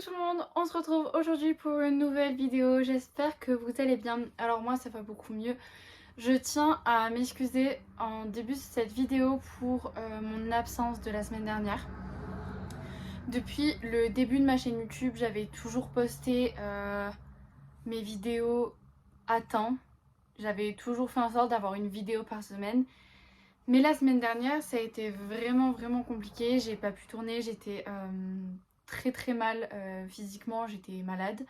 tout le monde, on se retrouve aujourd'hui pour une nouvelle vidéo, j'espère que vous allez bien. Alors moi ça va beaucoup mieux. Je tiens à m'excuser en début de cette vidéo pour mon absence de la semaine dernière. Depuis le début de ma chaîne YouTube, j'avais toujours posté mes vidéos à temps. J'avais toujours fait en sorte d'avoir une vidéo par semaine. Mais la semaine dernière, ça a été vraiment compliqué. J'ai pas pu tourner, j'étais très mal physiquement, j'étais malade.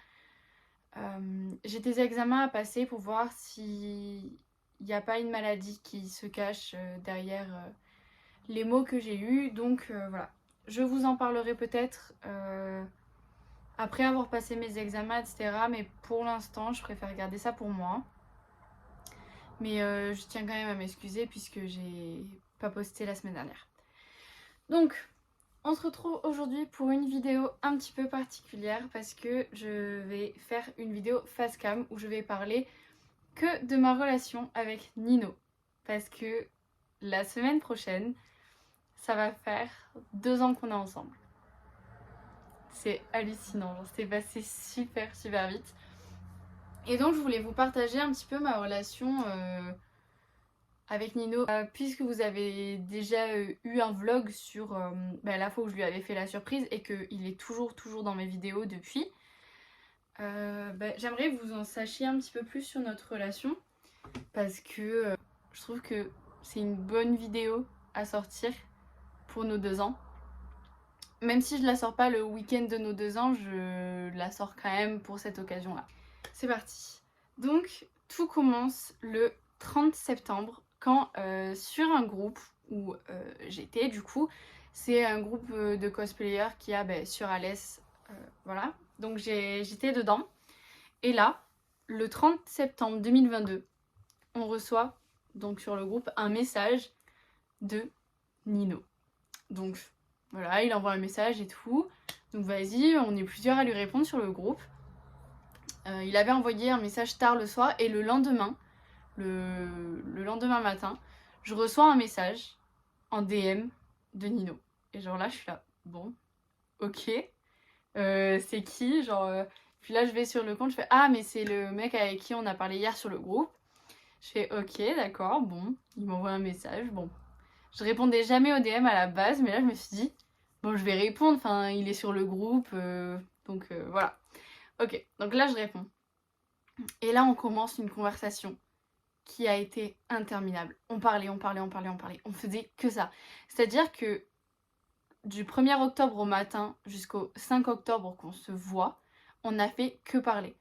J'ai des examens à passer pour voir s'il n'y a pas une maladie qui se cache derrière les mots que j'ai eus. Donc voilà, je vous en parlerai peut-être après avoir passé mes examens, etc. Mais pour l'instant, je préfère garder ça pour moi. Mais je tiens quand même à m'excuser puisque j'ai pas posté la semaine dernière. Donc, on se retrouve aujourd'hui pour une vidéo un petit peu particulière parce que je vais faire une vidéo face cam où je vais parler que de ma relation avec Nino. Parce que la semaine prochaine, ça va faire 2 ans qu'on est ensemble. C'est hallucinant, genre c'est passé super vite. Et donc je voulais vous partager un petit peu ma relation avec Nino, puisque vous avez déjà eu un vlog sur la fois où je lui avais fait la surprise et qu'il est toujours dans mes vidéos depuis. J'aimerais que vous en sachiez un petit peu plus sur notre relation parce que je trouve que c'est une bonne vidéo à sortir pour nos 2 ans. Même si je la sors pas le week-end de nos 2 ans, je la sors quand même pour cette occasion-là. C'est parti. Donc tout commence le 30 septembre quand sur un groupe où j'étais du coup, c'est un groupe de cosplayers qui a sur Alès, voilà. Donc j'étais dedans. Et là, le 30 septembre 2022, on reçoit donc sur le groupe un message de Nino. Donc voilà, il envoie un message et tout. Donc vas-y, on est plusieurs à lui répondre sur le groupe. Il avait envoyé un message tard le soir et le lendemain matin, je reçois un message en DM de Nino. Et genre là, je suis là, bon, ok, c'est qui genre, puis là, je vais sur le compte, je fais ah, mais c'est le mec avec qui on a parlé hier sur le groupe. Je fais ok, d'accord, bon, il m'envoie un message, bon. Je répondais jamais au DM à la base, mais là, je me suis dit, bon, je vais répondre, enfin, il est sur le groupe, donc voilà. Ok, donc là, je réponds. Et là, on commence une conversation qui a été interminable. On parlait. On faisait que ça. C'est-à-dire que du 1er octobre au matin jusqu'au 5 octobre qu'on se voit, on n'a fait que parler.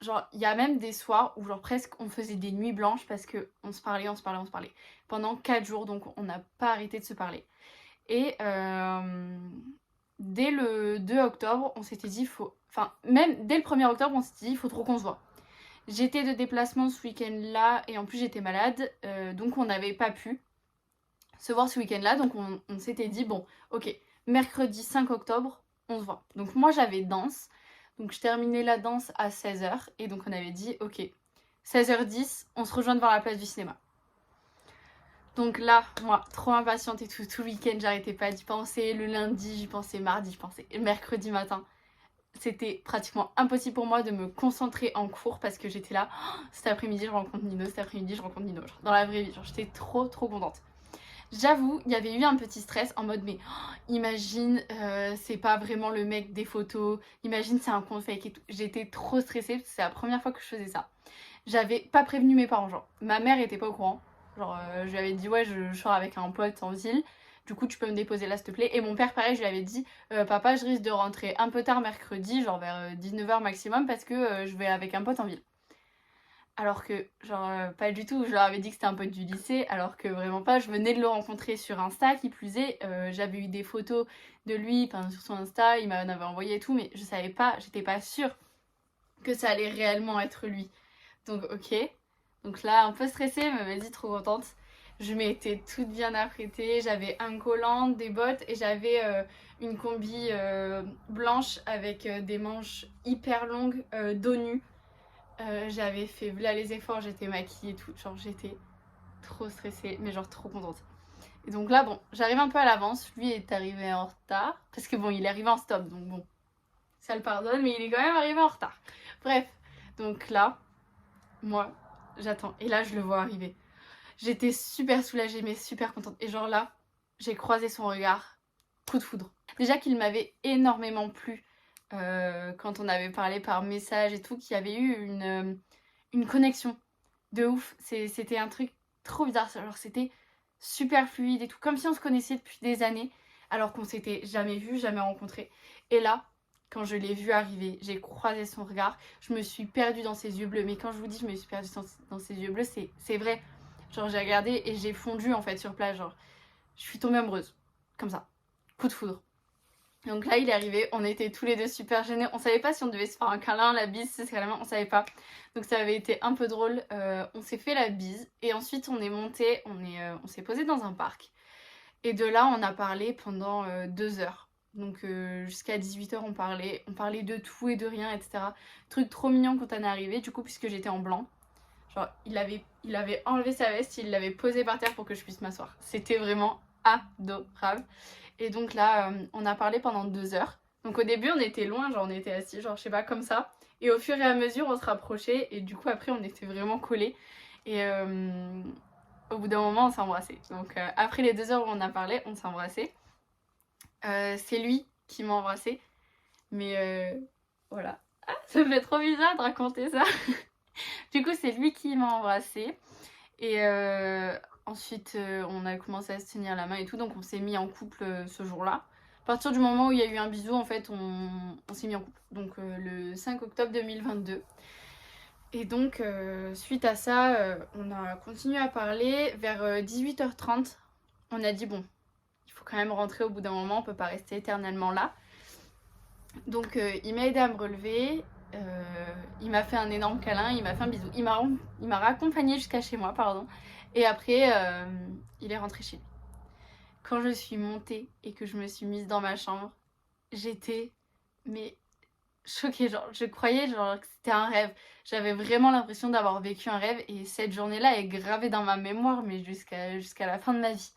Genre, il y a même des soirs où genre presque on faisait des nuits blanches parce que on se parlait. Pendant 4 jours, donc on n'a pas arrêté de se parler. Et dès le 2 octobre, on s'était dit, enfin, même dès le 1er octobre, on s'était dit, il faut trop qu'on se voit. J'étais de déplacement ce week-end-là et en plus j'étais malade, donc on n'avait pas pu se voir ce week-end-là. Donc on s'était dit, bon, ok, mercredi 5 octobre, on se voit. Donc moi j'avais danse, donc je terminais la danse à 16h et donc on avait dit, ok, 16h10, on se rejoint devant la place du cinéma. Donc là, moi, trop impatiente et tout le week-end, j'arrêtais pas d'y penser. Le lundi, j'y pensais, mardi, j'y pensais, et le mercredi matin. C'était pratiquement impossible pour moi de me concentrer en cours parce que j'étais là, oh, cet après-midi je rencontre Nino, genre, dans la vraie vie, genre j'étais trop contente. J'avoue, il y avait eu un petit stress en mode mais oh, imagine c'est pas vraiment le mec des photos, imagine c'est un compte fake et tout. J'étais trop stressée parce que c'est la première fois que je faisais ça. J'avais pas prévenu mes parents, genre ma mère était pas au courant, genre je lui avais dit ouais je sors avec un pote en ville. Du coup, tu peux me déposer là, s'il te plaît. Et mon père, pareil, je lui avais dit papa, je risque de rentrer un peu tard mercredi, genre vers 19h maximum, parce que je vais avec un pote en ville. Alors que, genre, pas du tout. Je leur avais dit que c'était un pote du lycée, alors que vraiment pas. Je venais de le rencontrer sur Insta, qui plus est. J'avais eu des photos de lui, enfin, sur son Insta, il m'en avait envoyé et tout, mais je savais pas, j'étais pas sûre que ça allait réellement être lui. Donc, ok. Donc là, un peu stressée, mais vas-y, trop contente. Je m'étais toute bien apprêtée, j'avais un collant, des bottes et j'avais une combi blanche avec des manches hyper longues, dos nu. J'avais fait là les efforts, j'étais maquillée et tout, genre j'étais trop stressée, mais genre trop contente. Et donc là, bon, j'arrive un peu à l'avance. Lui est arrivé en retard. Parce que bon, il est arrivé en stop. Donc bon, ça le pardonne, mais il est quand même arrivé en retard. Bref, donc là, moi, j'attends. Et là, je le vois arriver. J'étais super soulagée, mais super contente. Et genre là, j'ai croisé son regard. Coup de foudre. Déjà qu'il m'avait énormément plu quand on avait parlé par message et tout, qu'il y avait eu une connexion de ouf. C'était un truc trop bizarre. Genre c'était super fluide et tout, comme si on se connaissait depuis des années, alors qu'on s'était jamais vu, jamais rencontré. Et là, quand je l'ai vu arriver, j'ai croisé son regard, je me suis perdue dans ses yeux bleus. Mais quand je vous dis je me suis perdue dans ses yeux bleus, c'est vrai. Genre j'ai regardé et j'ai fondu en fait sur place, genre je suis tombée amoureuse, comme ça, coup de foudre. Donc là il est arrivé, on était tous les deux super gênés, on savait pas si on devait se faire un câlin, la bise, c'est carrément, on savait pas. Donc ça avait été un peu drôle, on s'est fait la bise et ensuite on est monté, on s'est posé dans un parc. Et de là on a parlé pendant 2 heures. Donc jusqu'à 18h on parlait de tout et de rien, etc. Truc trop mignon quand on est arrivé, du coup puisque j'étais en blanc. Genre il avait enlevé sa veste, il l'avait posée par terre pour que je puisse m'asseoir. C'était vraiment adorable. Et donc là, on a parlé pendant 2 heures. Donc au début, on était loin, genre on était assis, genre je sais pas, comme ça. Et au fur et à mesure, on se rapprochait. Et du coup, après, on était vraiment collés. Et au bout d'un moment, on s'est embrassés. Donc après les 2 heures où on a parlé, on s'est embrassés. C'est lui qui m'a embrassée. Mais voilà. Ah, ça me fait trop bizarre de raconter ça. Du coup, c'est lui qui m'a embrassée. Et ensuite, on a commencé à se tenir la main et tout, donc on s'est mis en couple ce jour-là. À partir du moment où il y a eu un bisou, en fait, on s'est mis en couple. Donc le 5 octobre 2022. Et donc, suite à ça, on a continué à parler. Vers 18h30, on a dit, bon, il faut quand même rentrer au bout d'un moment, on peut pas rester éternellement là. Donc, il m'a aidé à me relever. Il m'a fait un énorme câlin, il m'a fait un bisou. Il m'a raccompagné jusqu'à chez moi, pardon. Et après, il est rentré chez lui. Quand je suis montée et que je me suis mise dans ma chambre, j'étais mais choquée. Genre, je croyais genre, que c'était un rêve. J'avais vraiment l'impression d'avoir vécu un rêve. Et cette journée-là est gravée dans ma mémoire, mais jusqu'à la fin de ma vie.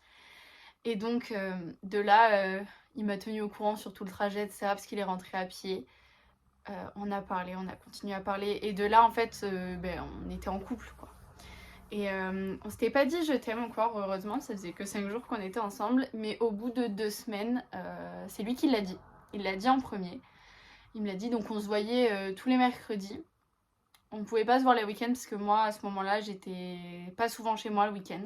Et donc, de là, il m'a tenue au courant sur tout le trajet, etc. Parce qu'il est rentré à pied. On a parlé, on a continué à parler. Et de là, en fait, on était en couple, quoi. Et on s'était pas dit je t'aime encore, heureusement, ça faisait que 5 jours qu'on était ensemble. Mais au bout de 2 semaines, c'est lui qui l'a dit. Il l'a dit en premier. Il me l'a dit, donc on se voyait tous les mercredis. On pouvait pas se voir les week-ends parce que moi, à ce moment-là, j'étais pas souvent chez moi le week-end.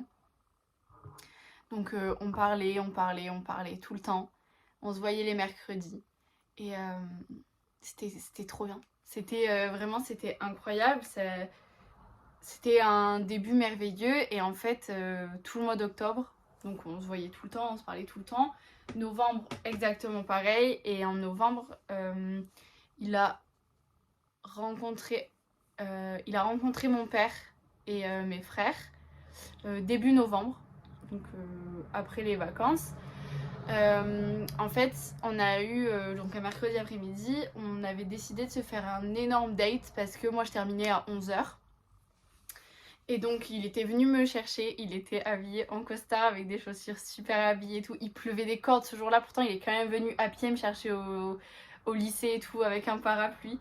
Donc on parlait tout le temps. On se voyait les mercredis. Et c'était trop bien. C'était vraiment, c'était incroyable. C'était un début merveilleux. Et en fait, tout le mois d'octobre, donc on se voyait tout le temps, on se parlait tout le temps. Novembre, exactement pareil. Et en novembre, il a rencontré mon père et mes frères début novembre, donc après les vacances. En fait, on a eu, donc un mercredi après-midi, on avait décidé de se faire un énorme date parce que moi je terminais à 11h. Et donc il était venu me chercher, il était habillé en costard avec des chaussures super habillées et tout. Il pleuvait des cordes ce jour-là, pourtant il est quand même venu à pied me chercher au lycée et tout avec un parapluie.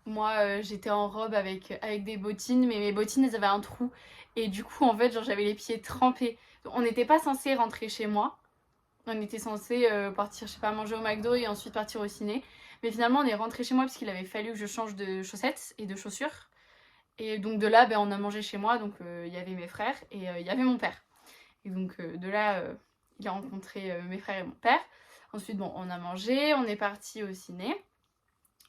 Moi j'étais en robe avec des bottines, mais mes bottines elles avaient un trou. Et du coup en fait genre j'avais les pieds trempés. Donc, on n'était pas censé rentrer chez moi. On était censé partir, je sais pas, manger au McDo et ensuite partir au ciné. Mais finalement on est rentré chez moi parce qu'il avait fallu que je change de chaussettes et de chaussures. Et donc de là, on a mangé chez moi, donc il y avait mes frères et il y avait mon père. Et donc de là, il a rencontré mes frères et mon père. Ensuite, bon, on a mangé, on est parti au ciné.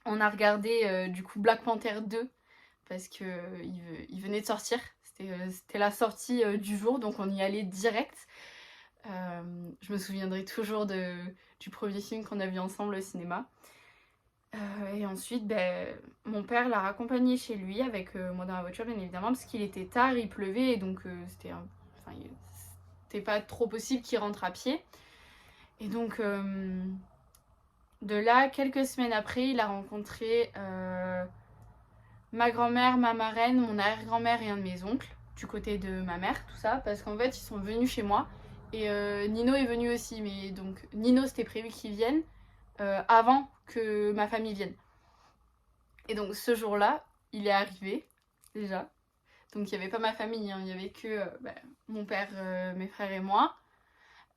On a regardé du coup Black Panther 2 parce que il venait de sortir. C'était la sortie du jour, donc on y allait direct. Je me souviendrai toujours du premier film qu'on a vu ensemble au cinéma. Et ensuite, mon père l'a raccompagné chez lui avec moi dans la voiture, bien évidemment, parce qu'il était tard, il pleuvait, et donc c'était pas trop possible qu'il rentre à pied. Et donc, de là, quelques semaines après, il a rencontré ma grand-mère, ma marraine, mon arrière-grand-mère et un de mes oncles, du côté de ma mère, tout ça, parce qu'en fait, ils sont venus chez moi, Et Nino est venu aussi, mais donc Nino c'était prévu qu'il vienne avant que ma famille vienne. Et donc ce jour-là, il est arrivé déjà. Donc il n'y avait pas ma famille, hein, il n'y avait que mon père, mes frères et moi.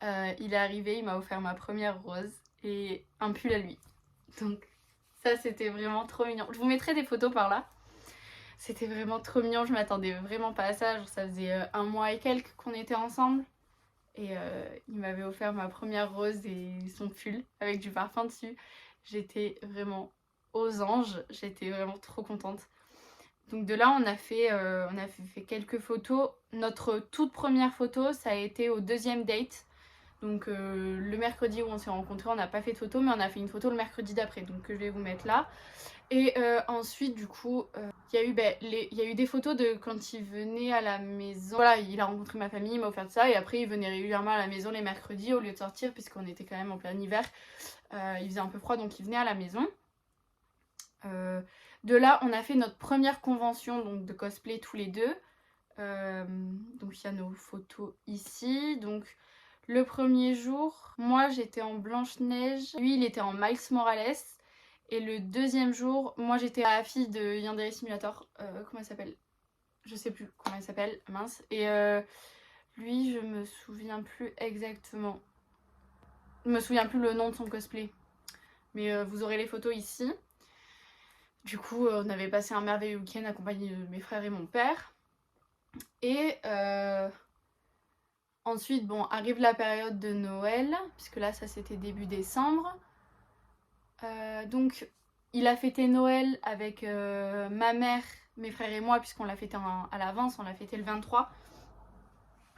Il est arrivé, il m'a offert ma première rose et un pull à lui. Donc ça c'était vraiment trop mignon. Je vous mettrai des photos par là. C'était vraiment trop mignon, je m'attendais vraiment pas à ça. Genre, ça faisait 1 mois et quelques qu'on était ensemble. Et il m'avait offert ma première rose et son pull avec du parfum dessus. J'étais vraiment aux anges, j'étais vraiment trop contente. Donc de là, on a fait quelques photos. Notre toute première photo, ça a été au 2e date. Donc le mercredi où on s'est rencontrés, on n'a pas fait de photo, mais on a fait une photo le mercredi d'après, donc que je vais vous mettre là. Et ensuite, du coup, il y a eu des photos de quand il venait à la maison. Voilà, il a rencontré ma famille, il m'a offert ça, et après il venait régulièrement à la maison les mercredis au lieu de sortir, puisqu'on était quand même en plein hiver. Il faisait un peu froid, donc il venait à la maison. De là, on a fait notre première convention donc, de cosplay tous les deux. Donc il y a nos photos ici. Donc le premier jour, moi j'étais en Blanche-Neige, lui il était en Miles Morales. Et le deuxième jour, moi j'étais la fille de Yandere Simulator. Comment elle s'appelle? Je sais plus comment elle s'appelle, mince. Et lui, je me souviens plus exactement. Je me souviens plus le nom de son cosplay. Mais vous aurez les photos ici. Du coup, on avait passé un merveilleux week-end accompagné de mes frères et mon père. Et ensuite, bon, arrive la période de Noël, puisque là, ça c'était début décembre. Donc, il a fêté Noël avec ma mère, mes frères et moi, puisqu'on l'a fêté à l'avance, on l'a fêté le 23.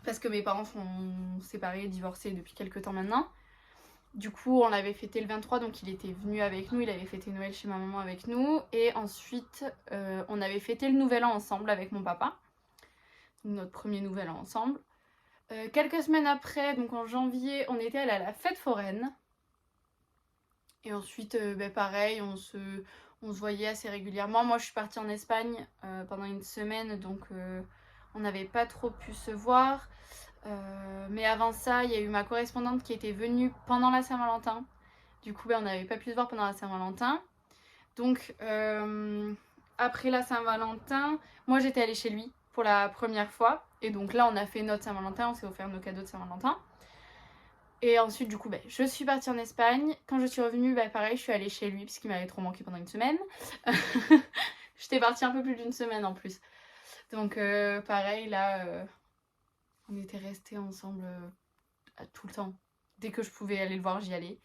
Parce que mes parents sont séparés, divorcés depuis quelques temps maintenant. Du coup, on l'avait fêté le 23, donc il était venu avec nous, il avait fêté Noël chez ma maman avec nous. Et ensuite, on avait fêté le Nouvel An ensemble avec mon papa. Donc notre premier Nouvel An ensemble. Quelques semaines après, donc en janvier, on était allé à la fête foraine. Et ensuite, pareil, on se voyait assez régulièrement. Moi, je suis partie en Espagne pendant une semaine, donc on n'avait pas trop pu se voir. Mais avant ça, il y a eu ma correspondante qui était venue pendant la Saint-Valentin. Du coup, on n'avait pas pu se voir pendant la Saint-Valentin. Donc, après la Saint-Valentin, moi j'étais allée chez lui pour la première fois. Et donc là, on a fait notre Saint-Valentin, on s'est offert nos cadeaux de Saint-Valentin. Et ensuite, du coup, je suis partie en Espagne. Quand je suis revenue, pareil, je suis allée chez lui parce qu'il m'avait trop manqué pendant une semaine. J'étais partie un peu plus d'une semaine en plus. Donc, pareil, là, on était restés ensemble tout le temps. Dès que je pouvais aller le voir, j'y allais.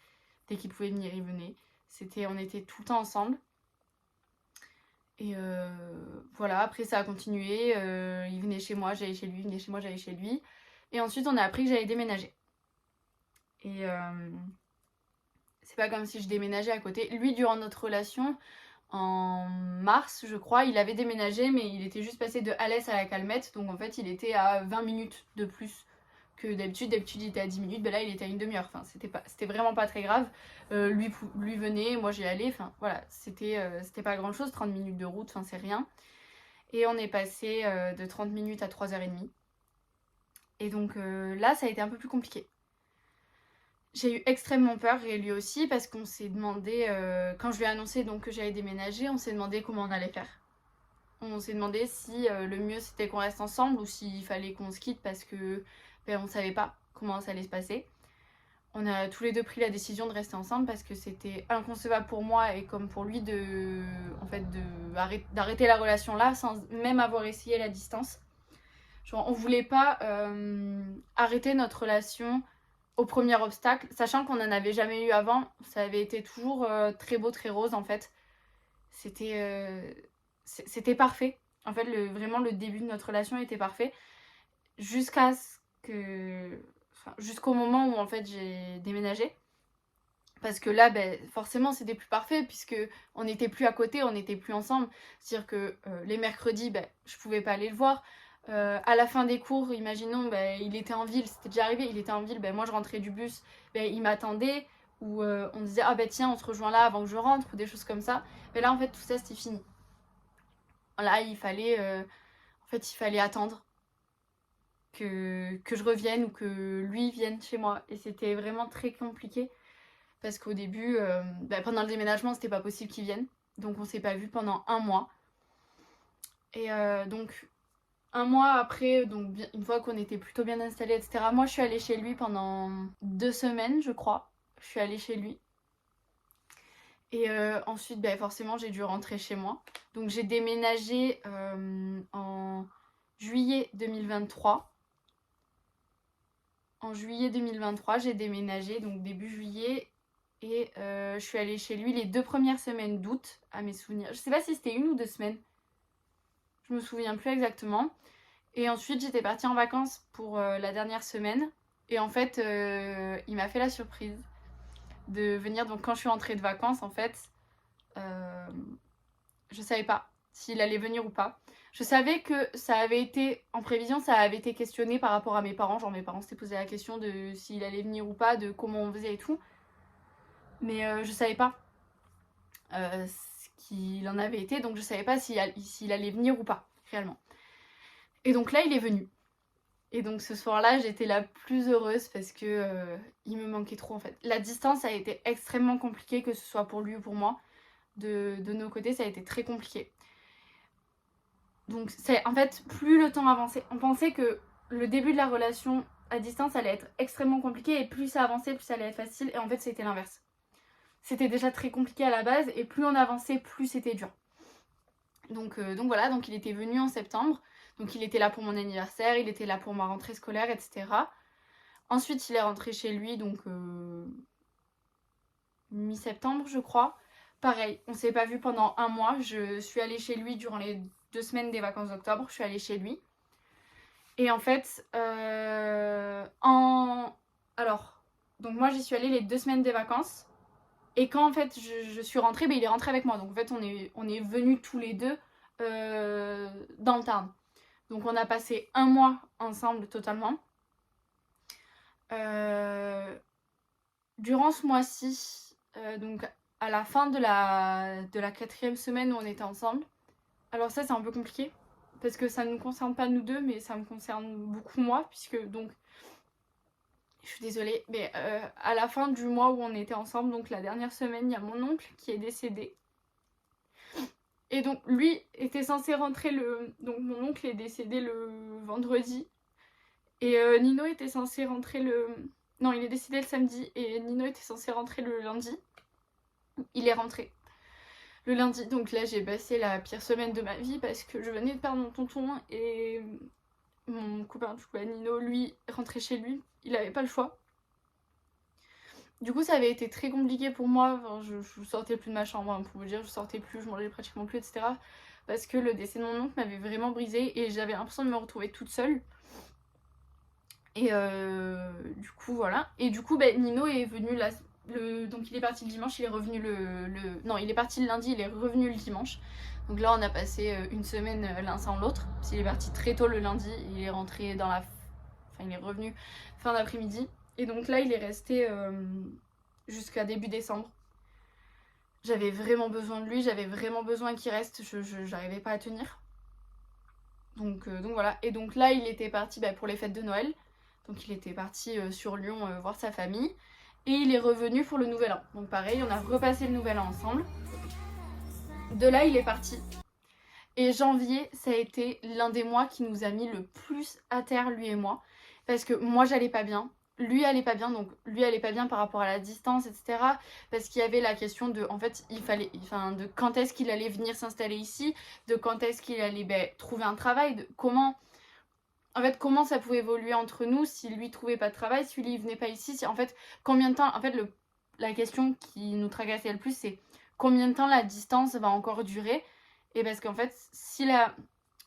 Dès qu'il pouvait venir, il venait. On était tout le temps ensemble. Et voilà, après ça a continué. Il venait chez moi, j'allais chez lui, il venait chez moi, j'allais chez lui. Et ensuite, on a appris que j'allais déménager. Et c'est pas comme si je déménageais à côté. Lui, durant notre relation, en mars, je crois, il avait déménagé, mais il était juste passé de Alès à la Calmette. Donc en fait, il était à 20 minutes de plus que d'habitude. D'habitude, il était à 10 minutes. Là, il était à une demi-heure. Enfin, c'était vraiment pas très grave. Lui venait, moi j'y allais. Enfin, voilà, c'était pas grand-chose. 30 minutes de route, enfin, c'est rien. Et on est passé de 30 minutes à 3h30. Et donc là, ça a été un peu plus compliqué. J'ai eu extrêmement peur, et lui aussi, parce qu'on s'est demandé, quand je lui ai annoncé donc, que j'allais déménager, on s'est demandé comment on allait faire. On s'est demandé si le mieux c'était qu'on reste ensemble ou s'il fallait qu'on se quitte parce que on savait pas comment ça allait se passer. On a tous les deux pris la décision de rester ensemble parce que c'était inconcevable pour moi et comme pour lui d'arrêter la relation là sans même avoir essayé la distance. Genre, on voulait pas arrêter notre relation au premier obstacle, sachant qu'on n'en avait jamais eu avant. Ça avait été toujours très beau, très rose en fait. C'était parfait. En fait, vraiment le début de notre relation était parfait. Jusqu'au moment où en fait j'ai déménagé. Parce que là, forcément, c'était plus parfait puisque on n'était plus à côté, on n'était plus ensemble. C'est-à-dire que les mercredis, je pouvais pas aller le voir. À la fin des cours, imaginons, il était en ville, c'était déjà arrivé, il était en ville, moi je rentrais du bus, il m'attendait, ou on disait ah tiens on se rejoint là avant que je rentre, ou des choses comme ça. Mais là en fait tout ça c'était fini. Là il fallait attendre. que je revienne ou que lui vienne chez moi. Et c'était vraiment très compliqué parce qu'au début, pendant le déménagement, c'était pas possible qu'il vienne. Donc on s'est pas vu pendant un mois. Et donc un mois après, donc une fois qu'on était plutôt bien installés, etc., moi je suis allée chez lui pendant 2 semaines, je crois. Je suis allée chez lui. Et ensuite, forcément, j'ai dû rentrer chez moi. Donc j'ai déménagé en juillet 2023. En juillet 2023, j'ai déménagé, donc début juillet. Et je suis allée chez lui les 2 premières semaines d'août, à mes souvenirs. Je sais pas si c'était 1 ou 2 semaines. Je me souviens plus exactement. Et ensuite, j'étais partie en vacances pour la dernière semaine. Et en fait, il m'a fait la surprise de venir. Donc quand je suis rentrée de vacances, en fait, je savais pas s'il allait venir ou pas. Je savais que ça avait été, en prévision, ça avait été questionné par rapport à mes parents. Genre mes parents s'étaient posé la question de s'il allait venir ou pas, de comment on faisait et tout. Mais je savais pas ce qu'il en avait été. Donc je savais pas s'il allait venir ou pas, réellement. Et donc là, il est venu. Et donc ce soir-là, j'étais la plus heureuse parce que il me manquait trop en fait. La distance a été extrêmement compliquée, que ce soit pour lui ou pour moi. De nos côtés, ça a été très compliqué. Donc en fait, plus le temps avançait, on pensait que le début de la relation à distance allait être extrêmement compliqué et plus ça avançait, plus ça allait être facile. Et en fait, c'était l'inverse. C'était déjà très compliqué à la base et plus on avançait, plus c'était dur. Donc voilà, donc il était venu en septembre. Donc il était là pour mon anniversaire, il était là pour ma rentrée scolaire, etc. Ensuite, il est rentré chez lui, donc mi-septembre, je crois. Pareil, on s'est pas vu pendant un mois. Je suis allée chez lui durant les 2 semaines des vacances d'octobre. Je suis allée chez lui. Et en fait, alors, donc moi j'y suis allée les 2 semaines des vacances. Et quand en fait je suis rentrée, il est rentré avec moi. Donc en fait, on est venus tous les deux dans le Tarn. Donc on a passé un mois ensemble totalement. Durant ce mois-ci, donc à la fin de la 4e semaine où on était ensemble, alors ça c'est un peu compliqué parce que ça ne nous concerne pas nous deux, mais ça me concerne beaucoup moi, puisque donc je suis désolée, mais à la fin du mois où on était ensemble, donc la dernière semaine, il y a mon oncle qui est décédé. Et donc lui était censé rentrer donc mon oncle est décédé le vendredi. Et Nino était censé rentrer Non, il est décédé le samedi et Nino était censé rentrer le lundi. Il est rentré le lundi. Donc là, j'ai passé la pire semaine de ma vie parce que je venais de perdre mon tonton et mon copain, du coup, Nino, lui, rentrait chez lui. Il avait pas le choix. Du coup, ça avait été très compliqué pour moi. Enfin, je sortais plus de ma chambre, hein, pour vous dire. Je sortais plus, je mangeais pratiquement plus, etc. Parce que le décès de mon oncle m'avait vraiment brisée et j'avais l'impression de me retrouver toute seule. Et du coup, voilà. Et du coup, Nino est venu donc il est parti le dimanche, il est revenu Non, il est parti le lundi, il est revenu le dimanche. Donc là, on a passé une semaine l'un sans l'autre. Parce qu'il est parti très tôt le lundi, il est rentré Enfin, il est revenu fin d'après-midi. Et donc là, il est resté jusqu'à début décembre. J'avais vraiment besoin de lui, j'avais vraiment besoin qu'il reste, j'arrivais pas à tenir. Donc voilà. Et donc là, il était parti pour les fêtes de Noël. Donc il était parti sur Lyon voir sa famille. Et il est revenu pour le nouvel an. Donc pareil, on a repassé le nouvel an ensemble. De là, il est parti. Et janvier, ça a été l'un des mois qui nous a mis le plus à terre, lui et moi. Parce que moi, j'allais pas bien. Lui allait pas bien, donc lui allait pas bien par rapport à la distance, etc. Parce qu'il y avait la question de, en fait, de quand est-ce qu'il allait venir s'installer ici, de quand est-ce qu'il allait trouver un travail, de comment ça pouvait évoluer entre nous si lui trouvait pas de travail, si lui venait pas ici, en fait, combien de temps, en fait, la question qui nous tracassait le plus, c'est combien de temps la distance va encore durer. Et parce qu'en fait, s'il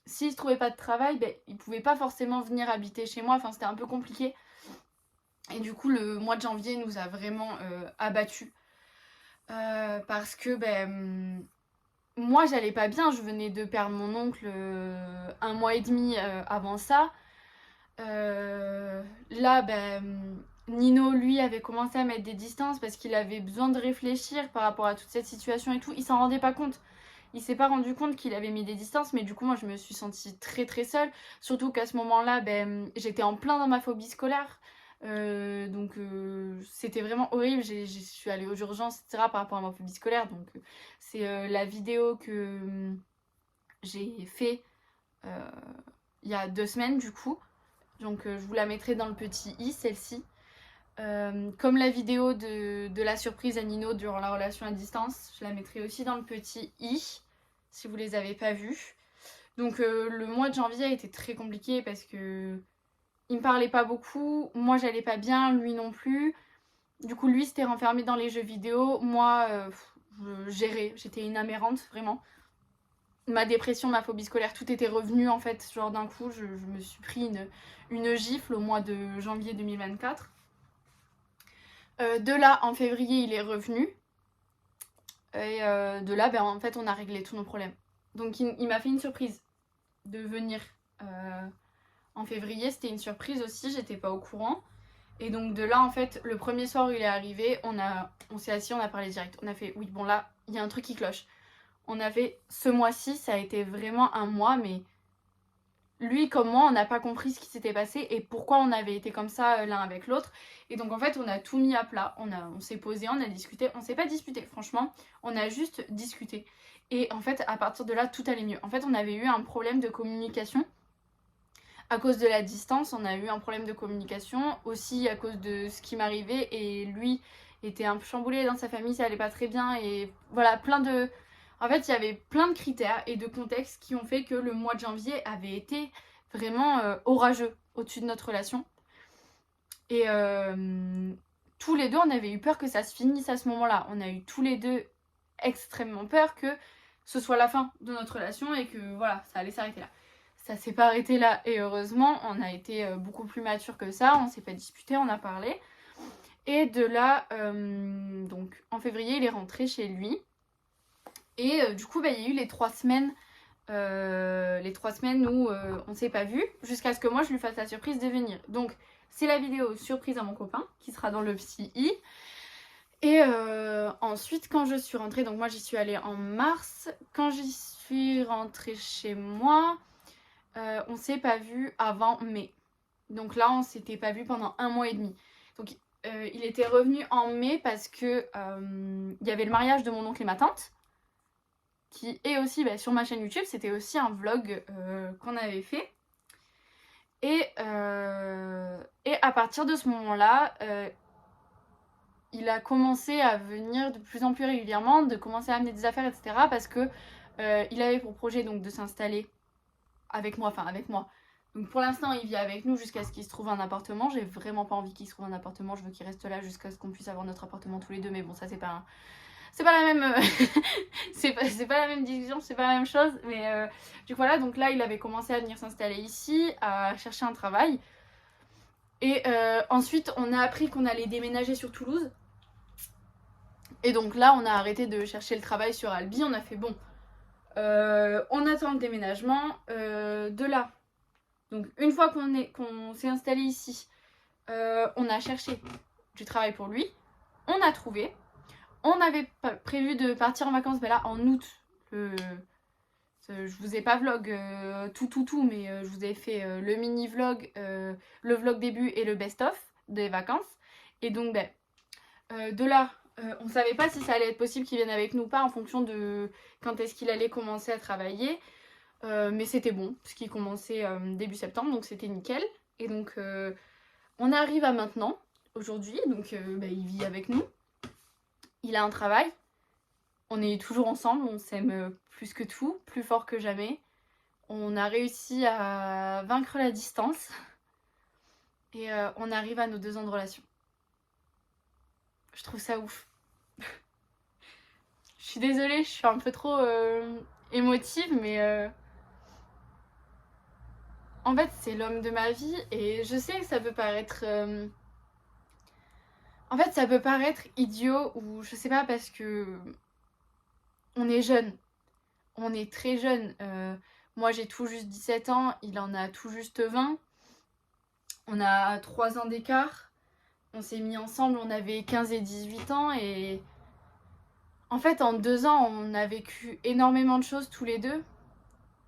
se trouvait pas de travail, il pouvait pas forcément venir habiter chez moi, enfin, c'était un peu compliqué. Et du coup, le mois de janvier nous a vraiment abattus. Parce que, moi, j'allais pas bien. Je venais de perdre mon oncle 1 mois et demi avant ça. Là, Nino, lui, avait commencé à mettre des distances parce qu'il avait besoin de réfléchir par rapport à toute cette situation et tout. Il s'en rendait pas compte. il s'est pas rendu compte qu'il avait mis des distances, mais du coup moi je me suis sentie très très seule, surtout qu'à ce moment-là j'étais en plein dans ma phobie scolaire. Donc c'était vraiment horrible, je suis allée aux urgences etc par rapport à ma phobie scolaire. Donc c'est la vidéo que j'ai fait il y a 2 semaines du coup. Donc je vous la mettrai dans le petit i, celle-ci. Comme la vidéo de la surprise à Nino durant la relation à distance, je la mettrai aussi dans le petit i, si vous les avez pas vus. Donc le mois de janvier a été très compliqué parce que il me parlait pas beaucoup, moi j'allais pas bien, lui non plus. Du coup lui s'était renfermé dans les jeux vidéo, moi je gérais, j'étais une amérante vraiment. Ma dépression, ma phobie scolaire, tout était revenu en fait, genre d'un coup je me suis pris une gifle au mois de janvier 2024. De là, en février, il est revenu. Et de là, en fait, on a réglé tous nos problèmes. Donc, il m'a fait une surprise de venir en février. C'était une surprise aussi, j'étais pas au courant. Et donc, de là, en fait, le premier soir où il est arrivé, on s'est assis, on a parlé direct. On a fait, oui, bon, là, il y a un truc qui cloche. On a fait, ce mois-ci, ça a été vraiment un mois, mais lui comme moi, on n'a pas compris ce qui s'était passé et pourquoi on avait été comme ça l'un avec l'autre. Et donc en fait, on a tout mis à plat. On s'est posé, on a discuté. On s'est pas disputé, franchement. On a juste discuté. Et en fait, à partir de là, tout allait mieux. En fait, on avait eu un problème de communication. À cause de la distance, on a eu un problème de communication. Aussi à cause de ce qui m'arrivait. Et lui était un peu chamboulé dans sa famille, ça allait pas très bien. Et voilà, En fait, il y avait plein de critères et de contextes qui ont fait que le mois de janvier avait été vraiment orageux au-dessus de notre relation. Et tous les deux, on avait eu peur que ça se finisse à ce moment-là. On a eu tous les deux extrêmement peur que ce soit la fin de notre relation et que voilà, ça allait s'arrêter là. Ça s'est pas arrêté là et heureusement, on a été beaucoup plus mature que ça. On s'est pas disputé, on a parlé. Et de là, donc en février, il est rentré chez lui. Et du coup, il y a eu les 3 semaines. Les 3 semaines où on s'est pas vu jusqu'à ce que moi je lui fasse la surprise de venir. Donc c'est la vidéo surprise à mon copain qui sera dans le petit i. Et ensuite quand je suis rentrée, donc moi j'y suis allée en mars. Quand j'y suis rentrée chez moi, on s'est pas vu avant mai. Donc là on s'était pas vu pendant 1 mois et demi. Donc il était revenu en mai parce que il y avait le mariage de mon oncle et ma tante. Qui est aussi sur ma chaîne YouTube, c'était aussi un vlog qu'on avait fait. Et à partir de ce moment-là, il a commencé à venir de plus en plus régulièrement, de commencer à amener des affaires, etc. Parce que il avait pour projet donc de s'installer avec moi, Donc pour l'instant, il vit avec nous jusqu'à ce qu'il se trouve un appartement. J'ai vraiment pas envie qu'il se trouve un appartement, je veux qu'il reste là jusqu'à ce qu'on puisse avoir notre appartement tous les deux. Mais bon, ça c'est pas la même c'est pas la même discussion, c'est pas la même chose, mais du coup voilà, donc là il avait commencé à venir s'installer ici, à chercher un travail. Et ensuite on a appris qu'on allait déménager sur Toulouse. Et donc là on a arrêté de chercher le travail sur Albi, on a fait bon, on attend le déménagement. De là, donc une fois qu'on s'est installé ici, on a cherché du travail pour lui, on a trouvé. On avait prévu de partir en vacances, là en août. Je vous ai pas vlog tout, mais je vous ai fait le mini vlog, le vlog début et le best-of des vacances. Et donc de là, on savait pas si ça allait être possible qu'il vienne avec nous ou pas en fonction de quand est-ce qu'il allait commencer à travailler. Mais c'était bon, puisqu'il commençait début septembre, donc c'était nickel. Et donc on arrive à maintenant, aujourd'hui, donc il vit avec nous. Il a un travail, on est toujours ensemble, on s'aime plus que tout, plus fort que jamais. On a réussi à vaincre la distance et on arrive à nos 2 ans de relation. Je trouve ça ouf. Je suis désolée, je suis un peu trop émotive, mais en fait c'est l'homme de ma vie et je sais que ça peut paraître... En fait ça peut paraître idiot ou je sais pas parce que on est jeune. On est très jeune. Moi j'ai tout juste 17 ans, il en a tout juste 20. On a 3 ans d'écart. On s'est mis ensemble, on avait 15 et 18 ans et En fait, en 2 ans, on a vécu énormément de choses tous les deux.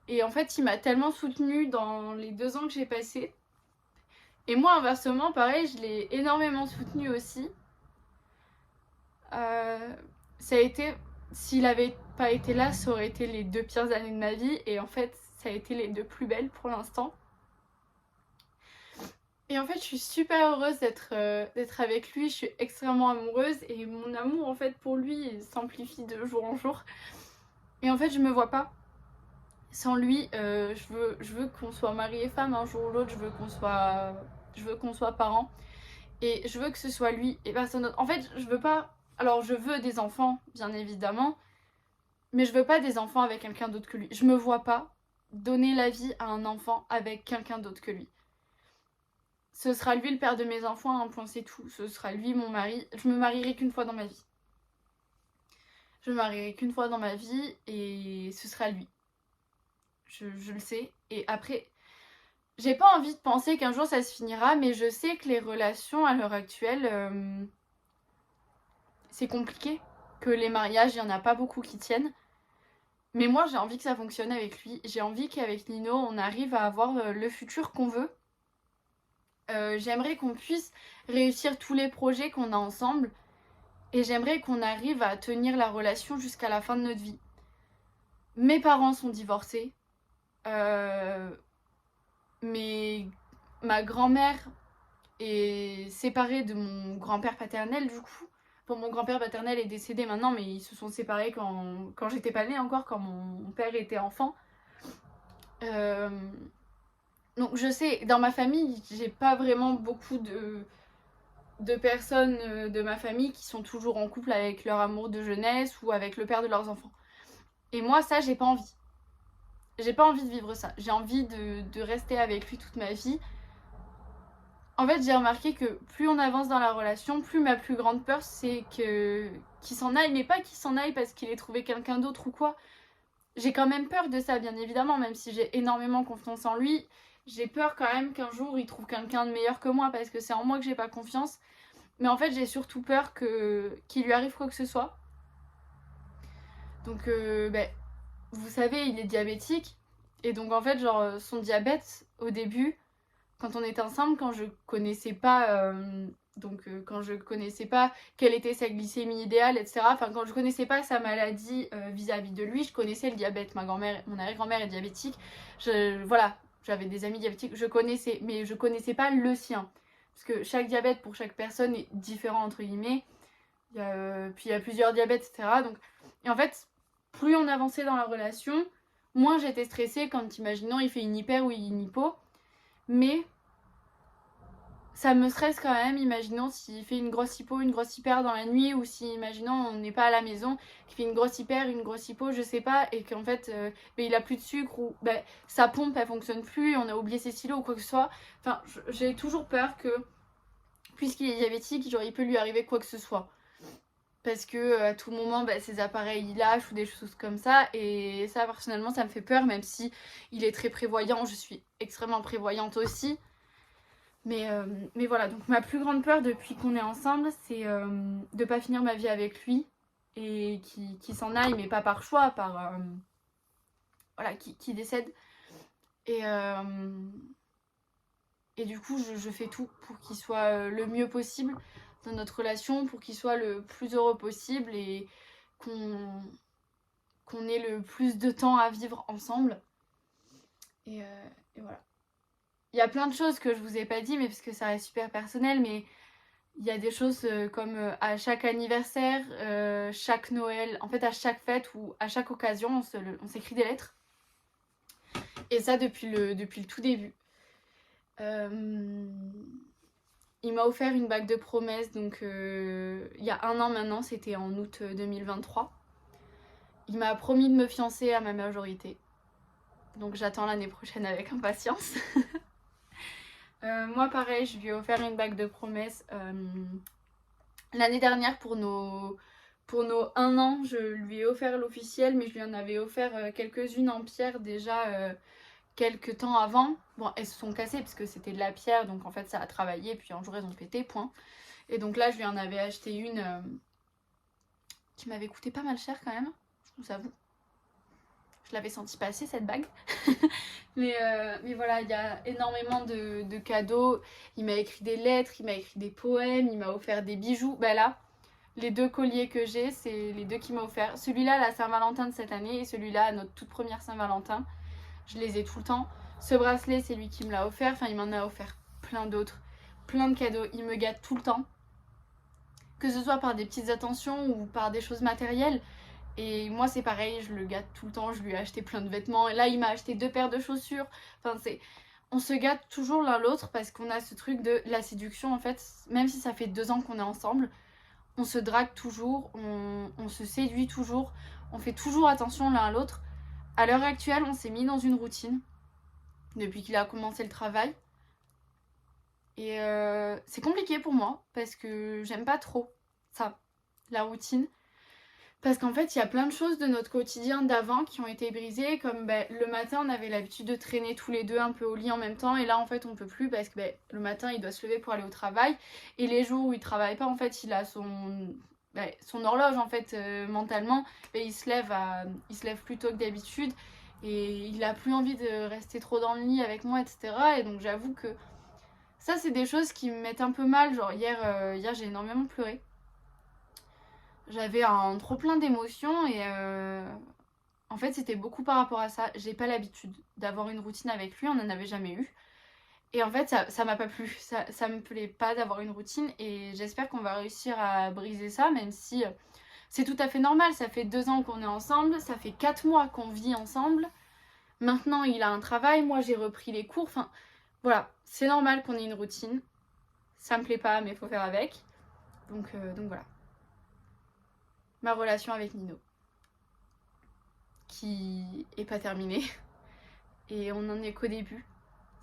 Et en fait, il m'a tellement soutenue dans les 2 ans que j'ai passés. Et moi, inversement, pareil, je l'ai énormément soutenu aussi. Ça a été... S'il avait pas été là, ça aurait été les 2 pires années de ma vie. Et en fait, ça a été les 2 plus belles pour l'instant. Et en fait, je suis super heureuse d'être avec lui. Je suis extrêmement amoureuse. Et mon amour, en fait, pour lui, il s'amplifie de jour en jour. Et en fait, je me vois pas sans lui. Je veux qu'on soit mari et femme un jour ou l'autre. Je veux qu'on soit parents. Et je veux que ce soit lui et personne d'autre. En fait, je veux pas... Alors, je veux des enfants, bien évidemment. Mais je veux pas des enfants avec quelqu'un d'autre que lui. Je me vois pas donner la vie à un enfant avec quelqu'un d'autre que lui. Ce sera lui le père de mes enfants, un point c'est tout. Ce sera lui mon mari. Je me marierai qu'une fois dans ma vie. Je me marierai qu'une fois dans ma vie et ce sera lui. Je le sais. Et après, j'ai pas envie de penser qu'un jour ça se finira, mais je sais que les relations à l'heure actuelle, c'est compliqué. Que les mariages, il y en a pas beaucoup qui tiennent. Mais moi, j'ai envie que ça fonctionne avec lui. J'ai envie qu'avec Nino, on arrive à avoir le futur qu'on veut. J'aimerais qu'on puisse réussir tous les projets qu'on a ensemble. Et j'aimerais qu'on arrive à tenir la relation jusqu'à la fin de notre vie. Mes parents sont divorcés. Ma grand-mère est séparée de mon grand-père paternel du coup. Bon, mon grand-père paternel est décédé maintenant, mais ils se sont séparés quand j'étais pas née encore, quand mon père était enfant. Donc je sais, dans ma famille, j'ai pas vraiment beaucoup de personnes de ma famille qui sont toujours en couple avec leur amour de jeunesse ou avec le père de leurs enfants. Et moi, ça, j'ai pas envie. J'ai pas envie de vivre ça. J'ai envie de rester avec lui toute ma vie. En fait, j'ai remarqué que plus on avance dans la relation, plus ma plus grande peur, c'est qu'il s'en aille. Mais pas qu'il s'en aille parce qu'il ait trouvé quelqu'un d'autre ou quoi. J'ai quand même peur de ça, bien évidemment, même si j'ai énormément confiance en lui. J'ai peur quand même qu'un jour, il trouve quelqu'un de meilleur que moi parce que c'est en moi que j'ai pas confiance. Mais en fait, j'ai surtout peur qu'il lui arrive quoi que ce soit. Donc, vous savez, il est diabétique. Et donc, en fait, genre, son diabète, au début, quand on était ensemble, quand je connaissais pas... quand je connaissais pas quelle était sa glycémie idéale, etc. Enfin, quand je connaissais pas sa maladie vis-à-vis de lui, je connaissais le diabète. Mon arrière-grand-mère est diabétique. Voilà, j'avais des amis diabétiques, je connaissais, mais je connaissais pas le sien. Parce que chaque diabète pour chaque personne est différent, entre guillemets. Puis il y a plusieurs diabètes, etc. Donc, et en fait, plus on avançait dans la relation, moins j'étais stressée quand, imaginons, il fait une hyper ou une hypo. Mais ça me stresse quand même, imaginons s'il fait une grosse hypo, une grosse hyper dans la nuit, ou si, imaginons, on n'est pas à la maison, qu'il fait une grosse hyper, une grosse hypo, je sais pas, et qu'en fait, il a plus de sucre, ou sa pompe, elle fonctionne plus, on a oublié ses stylos, ou quoi que ce soit. Enfin, j'ai toujours peur que, puisqu'il est diabétique, genre, il peut lui arriver quoi que ce soit. Parce que à tout moment, ses appareils ils lâchent ou des choses comme ça. Et ça, personnellement, ça me fait peur, même si il est très prévoyant. Je suis extrêmement prévoyante aussi. Mais voilà, donc ma plus grande peur depuis qu'on est ensemble, c'est de pas finir ma vie avec lui. Et qu'il s'en aille, mais pas par choix, voilà, qui décède. Et du coup, je fais tout pour qu'il soit le mieux possible dans notre relation, pour qu'il soit le plus heureux possible et qu'on ait le plus de temps à vivre ensemble. Et voilà. Il y a plein de choses que je vous ai pas dit, mais parce que ça reste super personnel, mais il y a des choses comme à chaque anniversaire, chaque Noël, en fait à chaque fête ou à chaque occasion, on s'écrit des lettres. Et ça depuis le tout début. Il m'a offert une bague de promesses, donc il y a 1 an maintenant, c'était en août 2023. Il m'a promis de me fiancer à ma majorité. Donc j'attends l'année prochaine avec impatience. Moi pareil, je lui ai offert une bague de promesses l'année dernière pour nos 1 an. Je lui ai offert l'officiel, mais je lui en avais offert quelques-unes en pierre déjà quelques temps avant. Bon, elles se sont cassées parce que c'était de la pierre, donc en fait ça a travaillé, puis un jour elles ont pété, point. Et donc là je lui en avais acheté une qui m'avait coûté pas mal cher quand même, je vous avoue. Je l'avais senti passer cette bague. mais voilà, il y a énormément de cadeaux. Il m'a écrit des lettres, il m'a écrit des poèmes, il m'a offert des bijoux. Ben là, les 2 colliers que j'ai, c'est les 2 qu'il m'a offert. Celui-là à la Saint-Valentin de cette année et celui-là à notre toute première Saint-Valentin. Je les ai tout le temps. Ce bracelet, c'est lui qui me l'a offert. Enfin, il m'en a offert plein d'autres. Plein de cadeaux. Il me gâte tout le temps. Que ce soit par des petites attentions ou par des choses matérielles. Et moi c'est pareil, je le gâte tout le temps, je lui ai acheté plein de vêtements. Et là il m'a acheté 2 paires de chaussures. Enfin on se gâte toujours l'un l'autre parce qu'on a ce truc de la séduction en fait. Même si ça fait 2 ans qu'on est ensemble, on se drague toujours, on se séduit toujours. On fait toujours attention l'un à l'autre. À l'heure actuelle on s'est mis dans une routine. Depuis qu'il a commencé le travail. Et c'est compliqué pour moi parce que j'aime pas trop ça, la routine. Parce qu'en fait, il y a plein de choses de notre quotidien d'avant qui ont été brisées. Comme le matin, on avait l'habitude de traîner tous les 2 un peu au lit en même temps. Et là, en fait, on peut plus parce que le matin, il doit se lever pour aller au travail. Et les jours où il travaille pas, en fait, il a son horloge, en fait, mentalement. Il se lève plus tôt que d'habitude. Et il a plus envie de rester trop dans le lit avec moi, etc. Et donc, j'avoue que ça, c'est des choses qui me mettent un peu mal. Genre, hier j'ai énormément pleuré. J'avais un trop plein d'émotions et en fait c'était beaucoup par rapport à ça. J'ai pas l'habitude d'avoir une routine avec lui, on n'en avait jamais eu. Et en fait ça m'a pas plu, ça me plaît pas d'avoir une routine et j'espère qu'on va réussir à briser ça, même si c'est tout à fait normal. Ça fait 2 ans qu'on est ensemble, ça fait 4 mois qu'on vit ensemble. Maintenant il a un travail, moi j'ai repris les cours, enfin voilà, c'est normal qu'on ait une routine. Ça me plaît pas mais faut faire avec. Donc voilà. Ma relation avec Nino, qui est pas terminée. Et on en est qu'au début.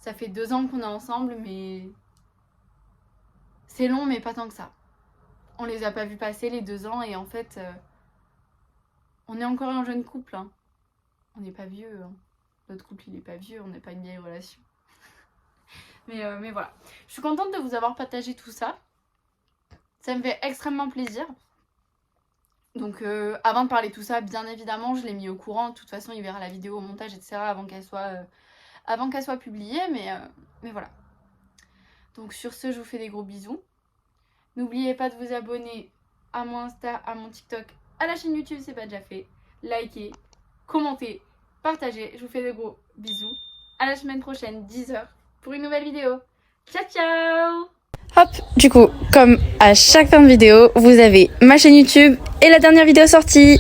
Ça fait 2 ans qu'on est ensemble, mais c'est long, mais pas tant que ça. On les a pas vus passer les 2 ans, et en fait, on est encore un jeune couple. Hein. On n'est pas vieux. Hein. Notre couple, il est pas vieux, on n'a pas une vieille relation. mais voilà. Je suis contente de vous avoir partagé tout ça. Ça me fait extrêmement plaisir. Donc avant de parler de tout ça, bien évidemment, je l'ai mis au courant. De toute façon, il verra la vidéo au montage, etc. avant qu'elle soit publiée. Mais voilà. Donc sur ce, je vous fais des gros bisous. N'oubliez pas de vous abonner à mon Insta, à mon TikTok, à la chaîne YouTube si c'est pas déjà fait. Likez, commentez, partagez. Je vous fais des gros bisous. À la semaine prochaine, 10h, pour une nouvelle vidéo. Ciao, ciao! Hop, du coup, comme à chaque fin de vidéo, vous avez ma chaîne YouTube et la dernière vidéo sortie.